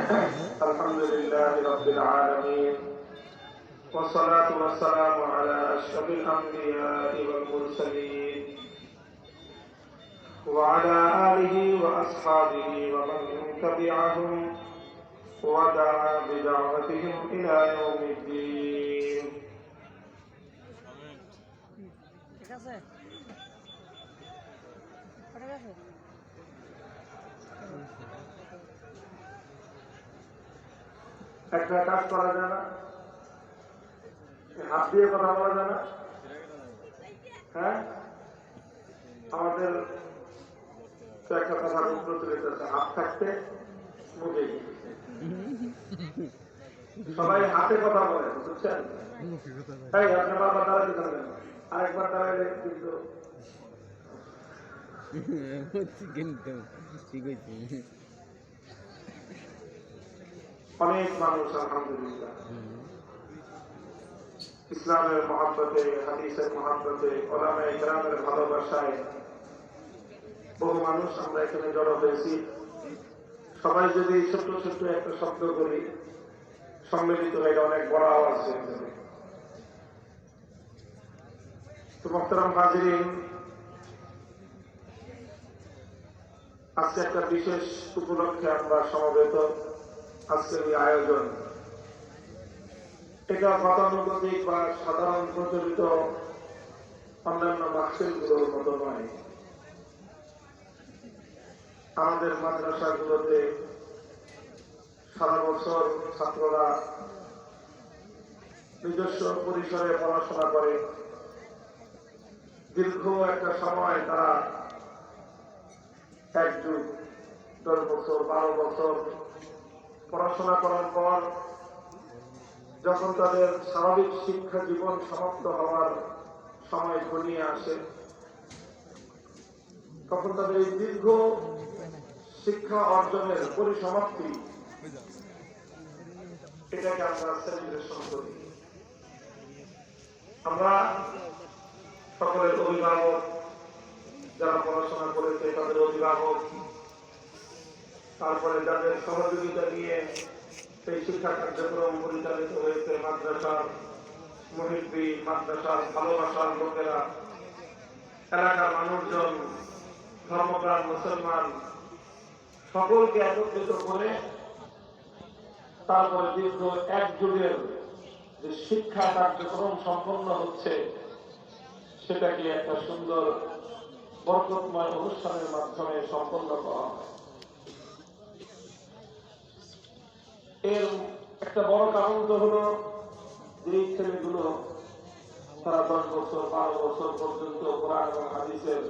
الحمد لله رب العالمين والصلاة والسلام على أشرف الأنبياء والمرسلين وعلى آله وأصحابه ومن تبعهم ودعا بدعوتهم إلى يوم الدين. একটা কাজ করা যায় না, হাত দিয়ে কথা বলা যায় না। হ্যাঁ, আমাদের একটা কথা প্রচলিত আছে, হাত থাকতে মুখে। সবাই হাতে কথা বলে, বুঝছেন? তাই আপনার বাবা দাঁড়াতে থাকবেন, আরেকবার দাঁড়াইলে কিন্তু অনেক মানুষ আলহামদুলিল্লাহ ইসলামের মহব্বতে, হাদিসের মহব্বতে, ওলামায়ে কেরামের ভালোবাসায় বহু মানুষ আমরা এখানে জড়ো হয়েছি। সবাই যদি ছোট্ট ছোট্ট একটা শব্দ করি, সম্মিলিত হয়ে অনেক বড় আওয়াজ হয়ে যাবে। তো মোহতারাম হাজিরিন, আজকে একটা বিশেষ উপলক্ষে আমরা সমবেত। আজকের এই আয়োজন এটা গতানুগতিক বা সাধারণ প্রচলিত অন্যান্য মাহফিলগুলোর মতো নয়। আমাদের মাদ্রাসাগুলোতে সারা বছর ছাত্ররা নিজস্ব পরিসরে পড়াশোনা করে। দীর্ঘ একটা সময় তারা 1 যুগ 10 বছর 12 বছর পড়াশোনা করার পর যখন তাদের স্বাভাবিক শিক্ষা জীবন সমাপ্ত হওয়ার সময় ঘনিয়ে আসে, তখন তাদের এই দীর্ঘ শিক্ষা অর্জনের পরিসমাপ্তি, এটাকে আমরা সেলিব্রেশন করি। আমরা সকলের অভিভাবক, যারা পড়াশোনা করেছে তাদের অভিভাবক, তারপরে যাদের সহযোগিতা নিয়ে সেই শিক্ষা কার্যক্রম পরিচালিত হয়েছে, মাদ্রাসার মুহিব্বিন, মাদ্রাসার ভালোবাসার লোকেরা, এলাকার মানুষজন, ধর্মপ্রাণ মুসলমান, সকলকে একত্রিত করে তারপরে দীর্ঘ 1 যুগের যে শিক্ষা কার্যক্রম সম্পন্ন হচ্ছে, সেটাকে একটা সুন্দর বরকতময় অনুষ্ঠানের মাধ্যমে সম্পন্ন করা হয়। এর একটা বড় কারণ তো হলো যে ছেলেগুলো তারা 10 বছর 12 বছর পর্যন্ত কোরআন এবং হাদিসের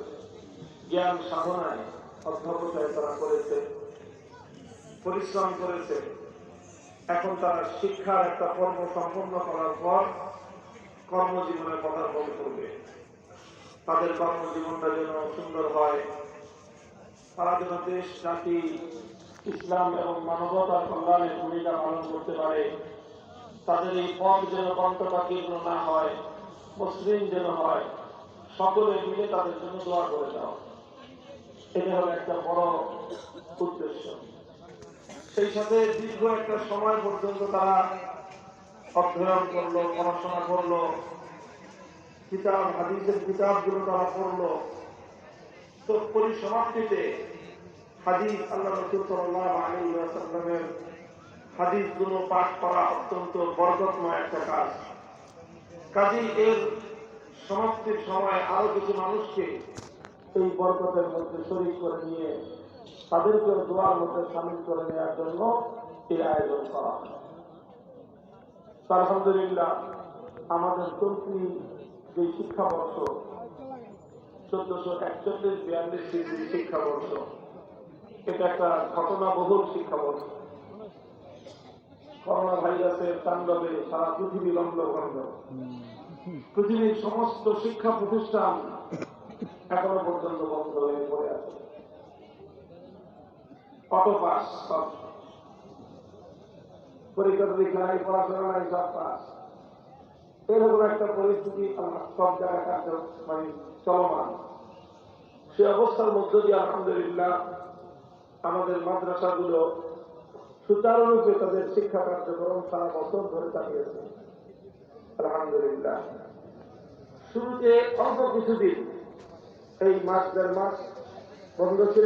জ্ঞান সাধনায় অধ্যবসায় তারা করেছে, পরিশ্রম করেছে। এখন তারা শিক্ষার একটা কর্ম সম্পন্ন করার পর কর্মজীবনে পদার্পণ করবে। তাদের কর্মজীবনটা যেন সুন্দর হয়, তারা যেন দেশ, জাতি, ইসলাম এবং মানবতার কল্যাণে ভূমিকা পালন করতে পারে। তাদের এই পথ যেন কণ্ঠকাকীর্ণ না হয়, মসৃণ যেন হয়, সকলে মিলে তাদের জন্য দোয়া করে দাও। এটা হলো একটা বড় উদ্দেশ্য। সেই সাথে দীর্ঘ একটা সময় পর্যন্ত তারা অধ্যয়ন করলো, পড়াশোনা করলো, কিতাব হাদিসের কিতাবগুলো তারা পড়লো। তো পরিসমাপ্তিতে হাদিস, আল্লাহ রাসূল সাল্লাল্লাহু আলাইহি ওয়াসাল্লামের হাদিসগুলো পাঠ করা অত্যন্ত বরকতময় একটা কাজ। কাজেই এর সমাপ্তির সময় আরো কিছু মানুষকে এই বরকতের মধ্যে শরীক করে নিয়ে তাদেরকে দোয়ার মধ্যে শামিল করে নেওয়ার জন্য এই আয়োজন করা হয়। আলহামদুলিল্লাহ, আমাদের চলতি যে শিক্ষাবর্ষ 1441-42 শিক্ষাবর্ষ, এটা একটা ঘটনাবহুল শিক্ষাবর্ষ। করোনা ভাইরাসের তাণ্ডবে সারা পৃথিবী লণ্ডভণ্ড। পৃথিবীর সমস্ত শিক্ষা প্রতিষ্ঠান এখনো পর্যন্ত বন্ধ হয়ে পড়ে আছে। অটো পাস, সব পরীক্ষা টরীক্ষা নাই, পড়াশোনা নাই, সব পাস। এরকম একটা পরিস্থিতি সব জায়গায় মানে চলমান। সে অবস্থার মধ্য দিয়ে আলহামদুলিল্লাহ আমাদের মাদ্রাসাগুলো সুচারুরূপে তাদের শিক্ষা কার্যক্রম সারা বছর ধরে চালিয়েছে। আলহামদুলিল্লাহ। শুরুতে অল্প কিছুদিন এই মাস দেড় মাস বন্ধ ছিল।